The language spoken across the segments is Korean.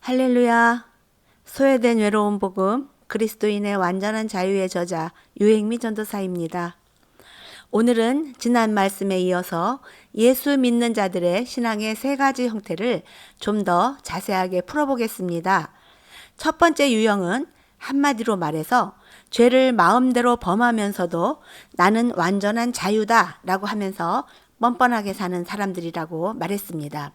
할렐루야. 소외된 외로운 복음 그리스도인의 완전한 자유의 저자 유행미 전도사입니다. 오늘은 지난 말씀에 이어서 예수 믿는 자들의 신앙의 세 가지 형태를 좀 더 자세하게 풀어보겠습니다. 첫 번째 유형은 한마디로 말해서 죄를 마음대로 범하면서도 나는 완전한 자유다 라고 하면서 뻔뻔하게 사는 사람들이라고 말했습니다.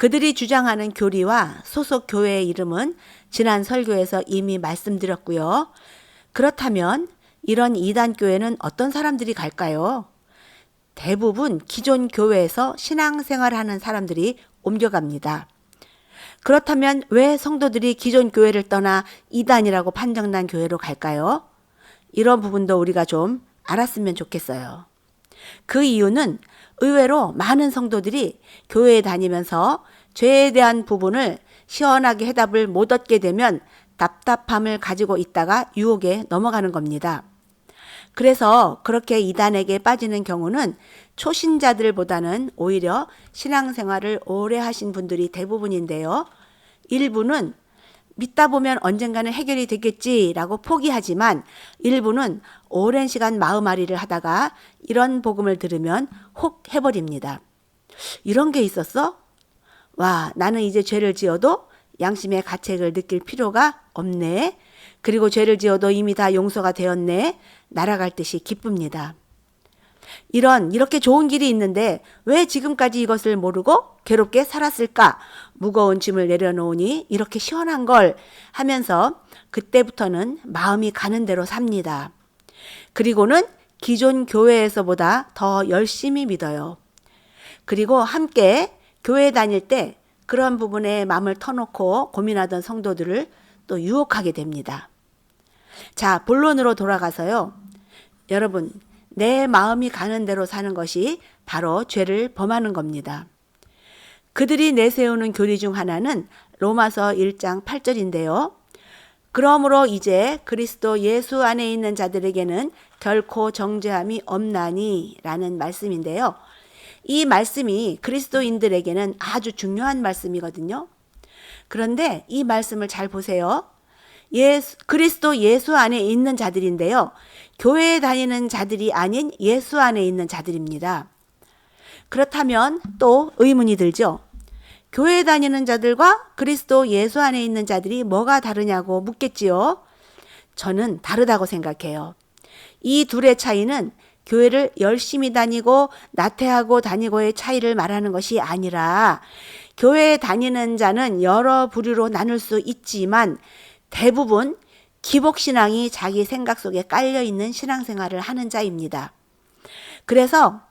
그들이 주장하는 교리와 소속 교회의 이름은 지난 설교에서 이미 말씀드렸고요. 그렇다면 이런 이단 교회는 어떤 사람들이 갈까요? 대부분 기존 교회에서 신앙생활하는 사람들이 옮겨갑니다. 그렇다면 왜 성도들이 기존 교회를 떠나 이단이라고 판정난 교회로 갈까요? 이런 부분도 우리가 좀 알았으면 좋겠어요. 그 이유는 의외로 많은 성도들이 교회에 다니면서 죄에 대한 부분을 시원하게 해답을 못 얻게 되면 답답함을 가지고 있다가 유혹에 넘어가는 겁니다. 그래서 그렇게 이단에게 빠지는 경우는 초신자들보다는 오히려 신앙생활을 오래 하신 분들이 대부분인데요. 일부는 믿다 보면 언젠가는 해결이 되겠지라고 포기하지만 일부는 오랜 시간 마음앓이를 하다가 이런 복음을 들으면 혹 해버립니다. 이런 게 있었어? 와, 나는 이제 죄를 지어도 양심의 가책을 느낄 필요가 없네. 그리고 죄를 지어도 이미 다 용서가 되었네. 날아갈 듯이 기쁩니다. 이렇게 좋은 길이 있는데 왜 지금까지 이것을 모르고 괴롭게 살았을까? 무거운 짐을 내려놓으니 이렇게 시원한 걸 하면서 그때부터는 마음이 가는 대로 삽니다. 그리고는 기존 교회에서보다 더 열심히 믿어요. 그리고 함께 교회 다닐 때 그런 부분에 마음을 터놓고 고민하던 성도들을 또 유혹하게 됩니다. 자, 본론으로 돌아가서요. 여러분, 내 마음이 가는 대로 사는 것이 바로 죄를 범하는 겁니다. 그들이 내세우는 교리 중 하나는 로마서 1장 8절인데요. 그러므로 이제 그리스도 예수 안에 있는 자들에게는 결코 정죄함이 없나니 라는 말씀인데요. 이 말씀이 그리스도인들에게는 아주 중요한 말씀이거든요. 그런데 이 말씀을 잘 보세요. 그리스도 예수 안에 있는 자들인데요. 교회에 다니는 자들이 아닌 예수 안에 있는 자들입니다. 그렇다면 또 의문이 들죠. 교회에 다니는 자들과 그리스도 예수 안에 있는 자들이 뭐가 다르냐고 묻겠지요. 저는 다르다고 생각해요. 이 둘의 차이는 교회를 열심히 다니고 나태하고 다니고의 차이를 말하는 것이 아니라 교회에 다니는 자는 여러 부류로 나눌 수 있지만 대부분 기복신앙이 자기 생각 속에 깔려있는 신앙생활을 하는 자입니다. 그래서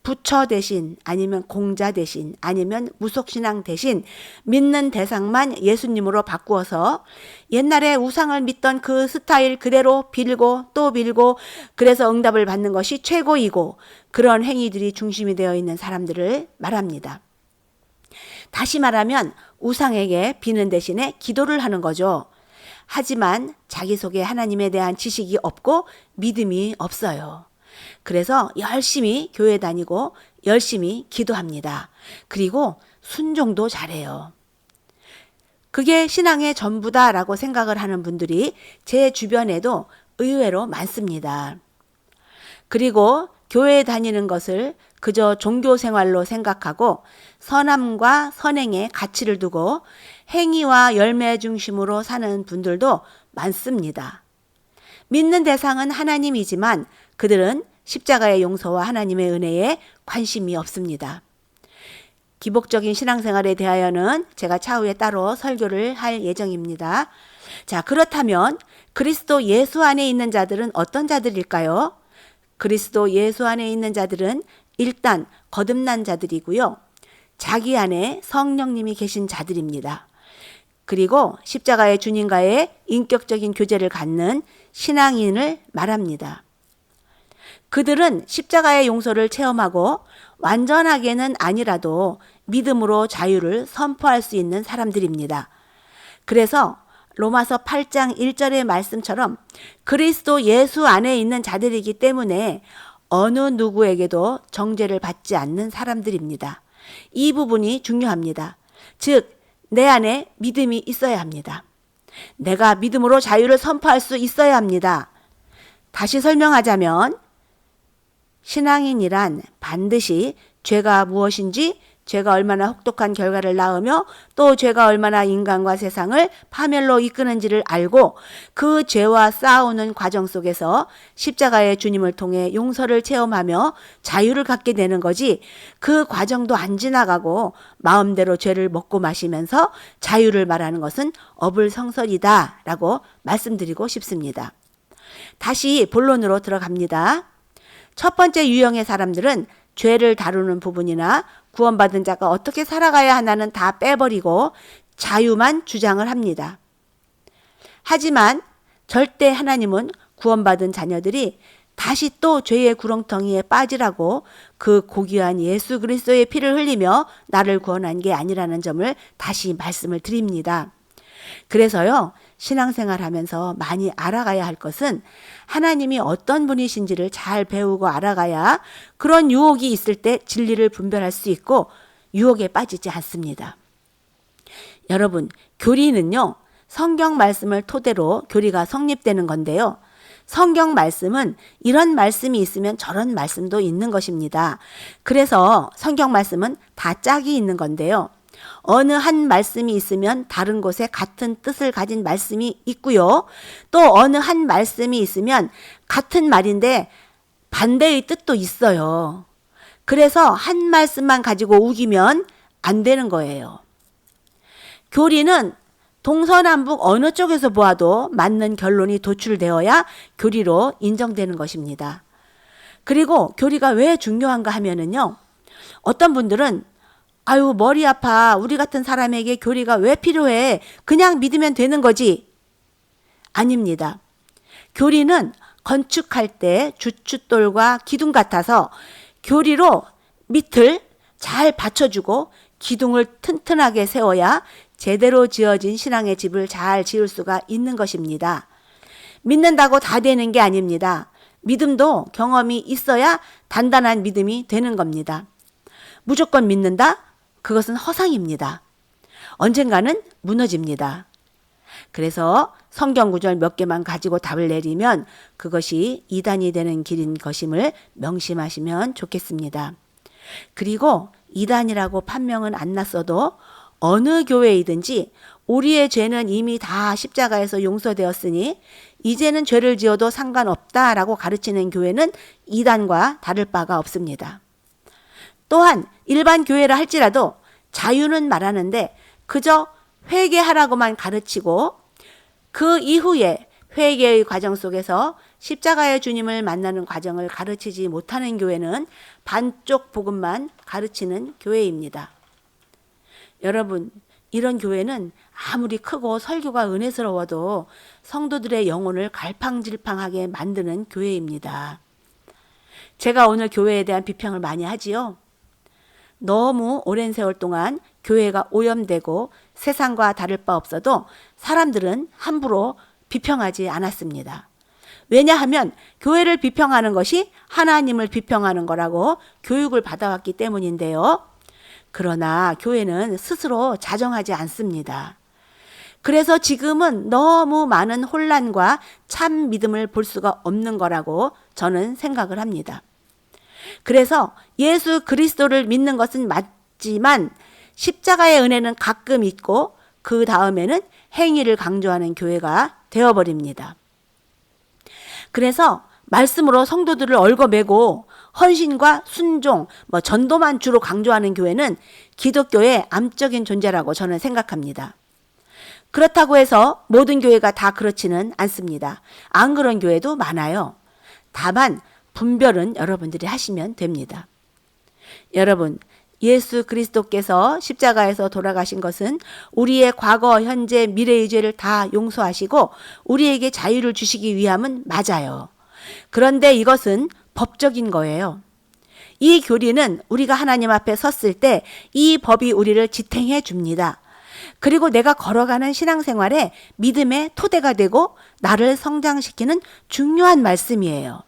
부처 대신 아니면 공자 대신 아니면 무속신앙 대신 믿는 대상만 예수님으로 바꾸어서 옛날에 우상을 믿던 그 스타일 그대로 빌고 또 빌고 그래서 응답을 받는 것이 최고이고 그런 행위들이 중심이 되어 있는 사람들을 말합니다. 다시 말하면 우상에게 비는 대신에 기도를 하는 거죠. 하지만 자기 속에 하나님에 대한 지식이 없고 믿음이 없어요. 그래서 열심히 교회 다니고 열심히 기도합니다. 그리고 순종도 잘해요. 그게 신앙의 전부다라고 생각을 하는 분들이 제 주변에도 의외로 많습니다. 그리고 교회에 다니는 것을 그저 종교 생활로 생각하고 선함과 선행에 가치를 두고 행위와 열매 중심으로 사는 분들도 많습니다. 믿는 대상은 하나님이지만 그들은 십자가의 용서와 하나님의 은혜에 관심이 없습니다. 기복적인 신앙생활에 대하여는 제가 차후에 따로 설교를 할 예정입니다. 자, 그렇다면 그리스도 예수 안에 있는 자들은 어떤 자들일까요? 그리스도 예수 안에 있는 자들은 일단 거듭난 자들이고요. 자기 안에 성령님이 계신 자들입니다. 그리고 십자가의 주님과의 인격적인 교제를 갖는 신앙인을 말합니다. 그들은 십자가의 용서를 체험하고 완전하게는 아니라도 믿음으로 자유를 선포할 수 있는 사람들입니다. 그래서 로마서 8장 1절의 말씀처럼 그리스도 예수 안에 있는 자들이기 때문에 어느 누구에게도 정죄를 받지 않는 사람들입니다. 이 부분이 중요합니다. 즉 내 안에 믿음이 있어야 합니다. 내가 믿음으로 자유를 선포할 수 있어야 합니다. 다시 설명하자면 신앙인이란 반드시 죄가 무엇인지, 죄가 얼마나 혹독한 결과를 낳으며 또 죄가 얼마나 인간과 세상을 파멸로 이끄는지를 알고 그 죄와 싸우는 과정 속에서 십자가의 주님을 통해 용서를 체험하며 자유를 갖게 되는 거지, 그 과정도 안 지나가고 마음대로 죄를 먹고 마시면서 자유를 말하는 것은 어불성설이다 라고 말씀드리고 싶습니다. 다시 본론으로 들어갑니다. 첫 번째 유형의 사람들은 죄를 다루는 부분이나 구원받은 자가 어떻게 살아가야 하나는 다 빼버리고 자유만 주장을 합니다. 하지만 절대 하나님은 구원받은 자녀들이 다시 또 죄의 구렁텅이에 빠지라고 그 고귀한 예수 그리스도의 피를 흘리며 나를 구원한 게 아니라는 점을 다시 말씀을 드립니다. 그래서요, 신앙생활 하면서 많이 알아가야 할 것은 하나님이 어떤 분이신지를 잘 배우고 알아가야 그런 유혹이 있을 때 진리를 분별할 수 있고 유혹에 빠지지 않습니다. 여러분, 교리는요, 성경 말씀을 토대로 교리가 성립되는 건데요. 성경 말씀은 이런 말씀이 있으면 저런 말씀도 있는 것입니다. 그래서 성경 말씀은 다 짝이 있는 건데요. 어느 한 말씀이 있으면 다른 곳에 같은 뜻을 가진 말씀이 있고요. 또 어느 한 말씀이 있으면 같은 말인데 반대의 뜻도 있어요. 그래서 한 말씀만 가지고 우기면 안 되는 거예요. 교리는 동서남북 어느 쪽에서 보아도 맞는 결론이 도출되어야 교리로 인정되는 것입니다. 그리고 교리가 왜 중요한가 하면은요, 어떤 분들은 아유, 머리 아파. 우리 같은 사람에게 교리가 왜 필요해? 그냥 믿으면 되는 거지. 아닙니다. 교리는 건축할 때 주춧돌과 기둥 같아서 교리로 밑을 잘 받쳐주고 기둥을 튼튼하게 세워야 제대로 지어진 신앙의 집을 잘 지을 수가 있는 것입니다. 믿는다고 다 되는 게 아닙니다. 믿음도 경험이 있어야 단단한 믿음이 되는 겁니다. 무조건 믿는다? 그것은 허상입니다. 언젠가는 무너집니다. 그래서 성경 구절 몇 개만 가지고 답을 내리면 그것이 이단이 되는 길인 것임을 명심하시면 좋겠습니다. 그리고 이단이라고 판명은 안 났어도 어느 교회이든지 우리의 죄는 이미 다 십자가에서 용서되었으니 이제는 죄를 지어도 상관없다라고 가르치는 교회는 이단과 다를 바가 없습니다. 또한 일반 교회라 할지라도 자유는 말하는데 그저 회개하라고만 가르치고 그 이후에 회개의 과정 속에서 십자가의 주님을 만나는 과정을 가르치지 못하는 교회는 반쪽 복음만 가르치는 교회입니다. 여러분, 이런 교회는 아무리 크고 설교가 은혜스러워도 성도들의 영혼을 갈팡질팡하게 만드는 교회입니다. 제가 오늘 교회에 대한 비평을 많이 하지요. 너무 오랜 세월 동안 교회가 오염되고 세상과 다를 바 없어도 사람들은 함부로 비평하지 않았습니다. 왜냐하면 교회를 비평하는 것이 하나님을 비평하는 거라고 교육을 받아왔기 때문인데요. 그러나 교회는 스스로 자정하지 않습니다. 그래서 지금은 너무 많은 혼란과 참 믿음을 볼 수가 없는 거라고 저는 생각을 합니다. 그래서 예수 그리스도를 믿는 것은 맞지만 십자가의 은혜는 가끔 있고 그 다음에는 행위를 강조하는 교회가 되어버립니다. 그래서 말씀으로 성도들을 얽어매고 헌신과 순종, 전도만 주로 강조하는 교회는 기독교의 암적인 존재라고 저는 생각합니다. 그렇다고 해서 모든 교회가 다 그렇지는 않습니다. 안 그런 교회도 많아요. 다만 분별은 여러분들이 하시면 됩니다. 여러분, 예수 그리스도께서 십자가에서 돌아가신 것은 우리의 과거, 현재, 미래의 죄를 다 용서하시고 우리에게 자유를 주시기 위함은 맞아요. 그런데 이것은 법적인 거예요. 이 교리는 우리가 하나님 앞에 섰을 때 이 법이 우리를 지탱해 줍니다. 그리고 내가 걸어가는 신앙생활에 믿음의 토대가 되고 나를 성장시키는 중요한 말씀이에요.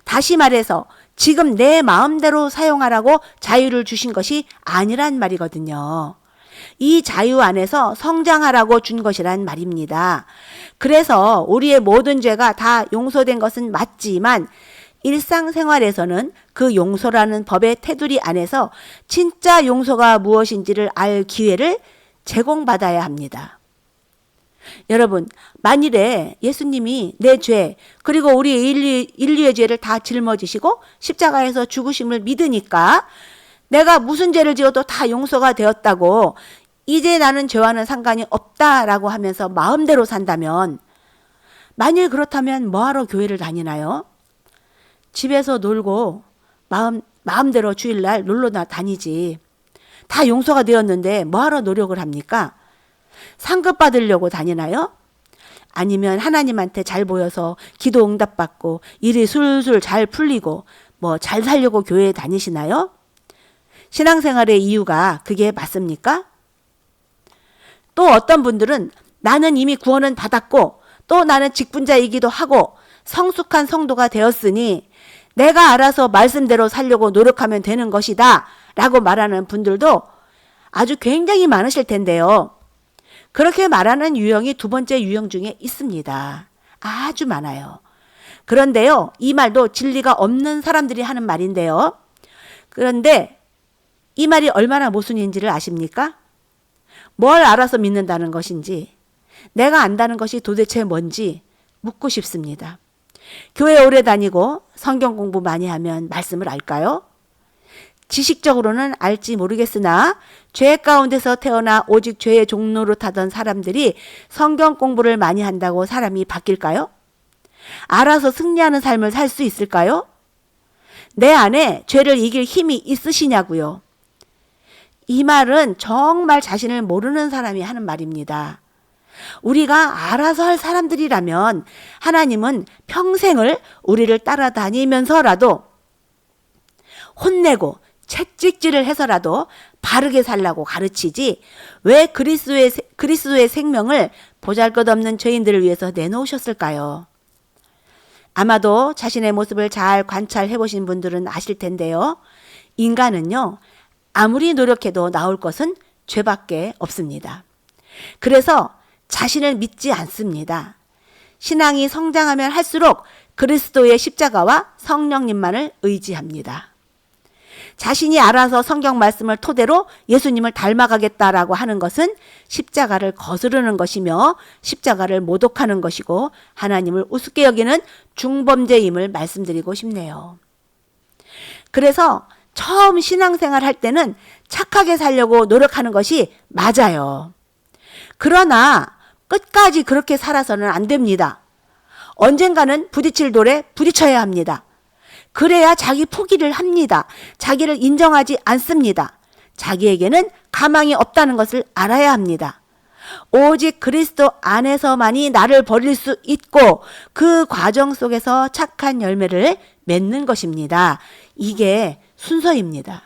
다시 말해서 지금 내 마음대로 사용하라고 자유를 주신 것이 아니란 말이거든요. 이 자유 안에서 성장하라고 준 것이란 말입니다. 그래서 우리의 모든 죄가 다 용서된 것은 맞지만 일상생활에서는 그 용서라는 법의 테두리 안에서 진짜 용서가 무엇인지를 알 기회를 제공받아야 합니다. 여러분, 만일에 예수님이 내 죄, 그리고 우리 인류의 죄를 다 짊어지시고 십자가에서 죽으심을 믿으니까 내가 무슨 죄를 지어도 다 용서가 되었다고 이제 나는 죄와는 상관이 없다라고 하면서 마음대로 산다면, 만일 그렇다면 뭐하러 교회를 다니나요? 집에서 놀고 마음대로 주일날 놀러 다니지. 다 용서가 되었는데 뭐하러 노력을 합니까? 상급 받으려고 다니나요? 아니면 하나님한테 잘 보여서 기도 응답받고 일이 술술 잘 풀리고 뭐 잘 살려고 교회에 다니시나요? 신앙생활의 이유가 그게 맞습니까? 또 어떤 분들은 나는 이미 구원은 받았고 또 나는 직분자이기도 하고 성숙한 성도가 되었으니 내가 알아서 말씀대로 살려고 노력하면 되는 것이다 라고 말하는 분들도 아주 굉장히 많으실 텐데요. 그렇게 말하는 유형이 두 번째 유형 중에 있습니다. 아주 많아요. 그런데요, 이 말도 진리가 없는 사람들이 하는 말인데요. 그런데 이 말이 얼마나 모순인지를 아십니까? 뭘 알아서 믿는다는 것인지, 내가 안다는 것이 도대체 뭔지 묻고 싶습니다. 교회 오래 다니고 성경 공부 많이 하면 말씀을 알까요? 지식적으로는 알지 모르겠으나 죄 가운데서 태어나 오직 죄의 종로로 타던 사람들이 성경 공부를 많이 한다고 사람이 바뀔까요? 알아서 승리하는 삶을 살 수 있을까요? 내 안에 죄를 이길 힘이 있으시냐고요. 이 말은 정말 자신을 모르는 사람이 하는 말입니다. 우리가 알아서 할 사람들이라면 하나님은 평생을 우리를 따라다니면서라도 혼내고 채찍질을 해서라도 바르게 살라고 가르치지 왜 그리스도의 생명을 보잘것없는 죄인들을 위해서 내놓으셨을까요? 아마도 자신의 모습을 잘 관찰해 보신 분들은 아실 텐데요. 인간은요, 아무리 노력해도 나올 것은 죄밖에 없습니다. 그래서 자신을 믿지 않습니다. 신앙이 성장하면 할수록 그리스도의 십자가와 성령님만을 의지합니다. 자신이 알아서 성경 말씀을 토대로 예수님을 닮아가겠다라고 하는 것은 십자가를 거스르는 것이며 십자가를 모독하는 것이고 하나님을 우습게 여기는 중범죄임을 말씀드리고 싶네요. 그래서 처음 신앙생활 할 때는 착하게 살려고 노력하는 것이 맞아요. 그러나 끝까지 그렇게 살아서는 안 됩니다. 언젠가는 부딪힐 돌에 부딪혀야 합니다. 그래야 자기 포기를 합니다. 자기를 인정하지 않습니다. 자기에게는 가망이 없다는 것을 알아야 합니다. 오직 그리스도 안에서만이 나를 버릴 수 있고 그 과정 속에서 착한 열매를 맺는 것입니다. 이게 순서입니다.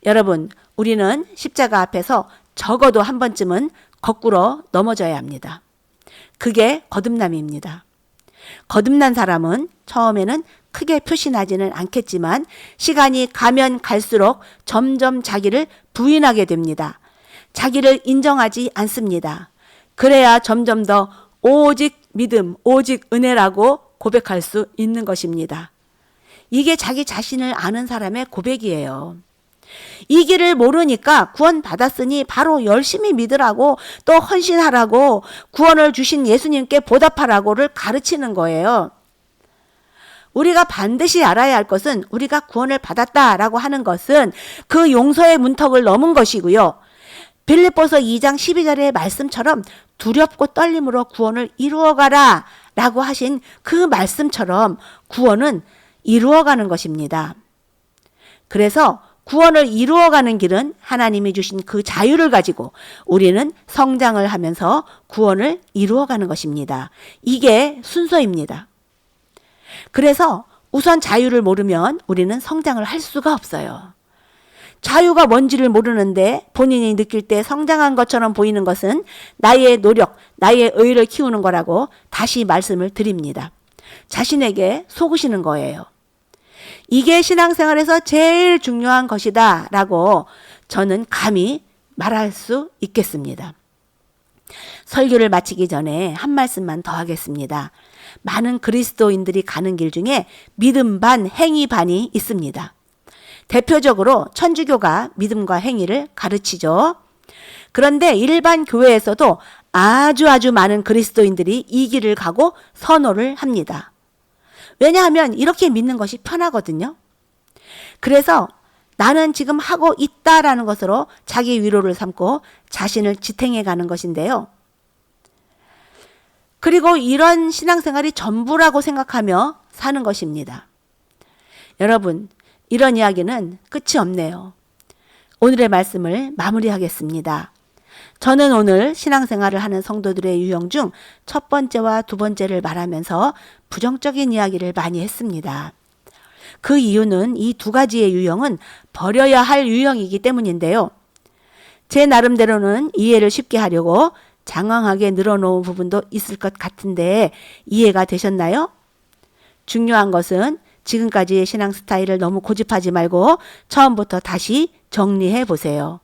여러분, 우리는 십자가 앞에서 적어도 한 번쯤은 거꾸로 넘어져야 합니다. 그게 거듭남입니다. 거듭난 사람은 처음에는 크게 표시나지는 않겠지만 시간이 가면 갈수록 점점 자기를 부인하게 됩니다. 자기를 인정하지 않습니다. 그래야 점점 더 오직 믿음, 오직 은혜라고 고백할 수 있는 것입니다. 이게 자기 자신을 아는 사람의 고백이에요. 이 길을 모르니까 구원 받았으니 바로 열심히 믿으라고 또 헌신하라고 구원을 주신 예수님께 보답하라고를 가르치는 거예요. 우리가 반드시 알아야 할 것은 우리가 구원을 받았다라고 하는 것은 그 용서의 문턱을 넘은 것이고요. 빌립보서 2장 12절의 말씀처럼 두렵고 떨림으로 구원을 이루어가라 라고 하신 그 말씀처럼 구원은 이루어가는 것입니다. 그래서 구원을 이루어가는 길은 하나님이 주신 그 자유를 가지고 우리는 성장을 하면서 구원을 이루어가는 것입니다. 이게 순서입니다. 그래서 우선 자유를 모르면 우리는 성장을 할 수가 없어요. 자유가 뭔지를 모르는데 본인이 느낄 때 성장한 것처럼 보이는 것은 나의 노력, 나의 의를 키우는 거라고 다시 말씀을 드립니다. 자신에게 속으시는 거예요. 이게 신앙생활에서 제일 중요한 것이다 라고 저는 감히 말할 수 있겠습니다. 설교를 마치기 전에 한 말씀만 더 하겠습니다. 많은 그리스도인들이 가는 길 중에 믿음 반, 행위 반이 있습니다. 대표적으로 천주교가 믿음과 행위를 가르치죠. 그런데 일반 교회에서도 아주 많은 그리스도인들이 이 길을 가고 선호를 합니다. 왜냐하면 이렇게 믿는 것이 편하거든요. 그래서 나는 지금 하고 있다라는 것으로 자기 위로를 삼고 자신을 지탱해 가는 것인데요. 그리고 이런 신앙생활이 전부라고 생각하며 사는 것입니다. 여러분, 이런 이야기는 끝이 없네요. 오늘의 말씀을 마무리하겠습니다. 저는 오늘 신앙생활을 하는 성도들의 유형 중 첫 번째와 두 번째를 말하면서 부정적인 이야기를 많이 했습니다. 그 이유는 이 두 가지의 유형은 버려야 할 유형이기 때문인데요. 제 나름대로는 이해를 쉽게 하려고 장황하게 늘어놓은 부분도 있을 것 같은데 이해가 되셨나요? 중요한 것은 지금까지의 신앙 스타일을 너무 고집하지 말고 처음부터 다시 정리해 보세요.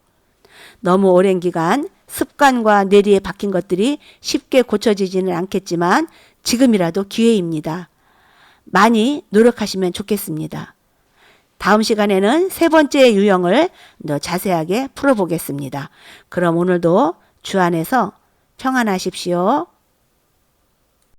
너무 오랜 기간 습관과 뇌리에 박힌 것들이 쉽게 고쳐지지는 않겠지만 지금이라도 기회입니다. 많이 노력하시면 좋겠습니다. 다음 시간에는 세 번째 유형을 더 자세하게 풀어보겠습니다. 그럼 오늘도 주 안에서 평안하십시오.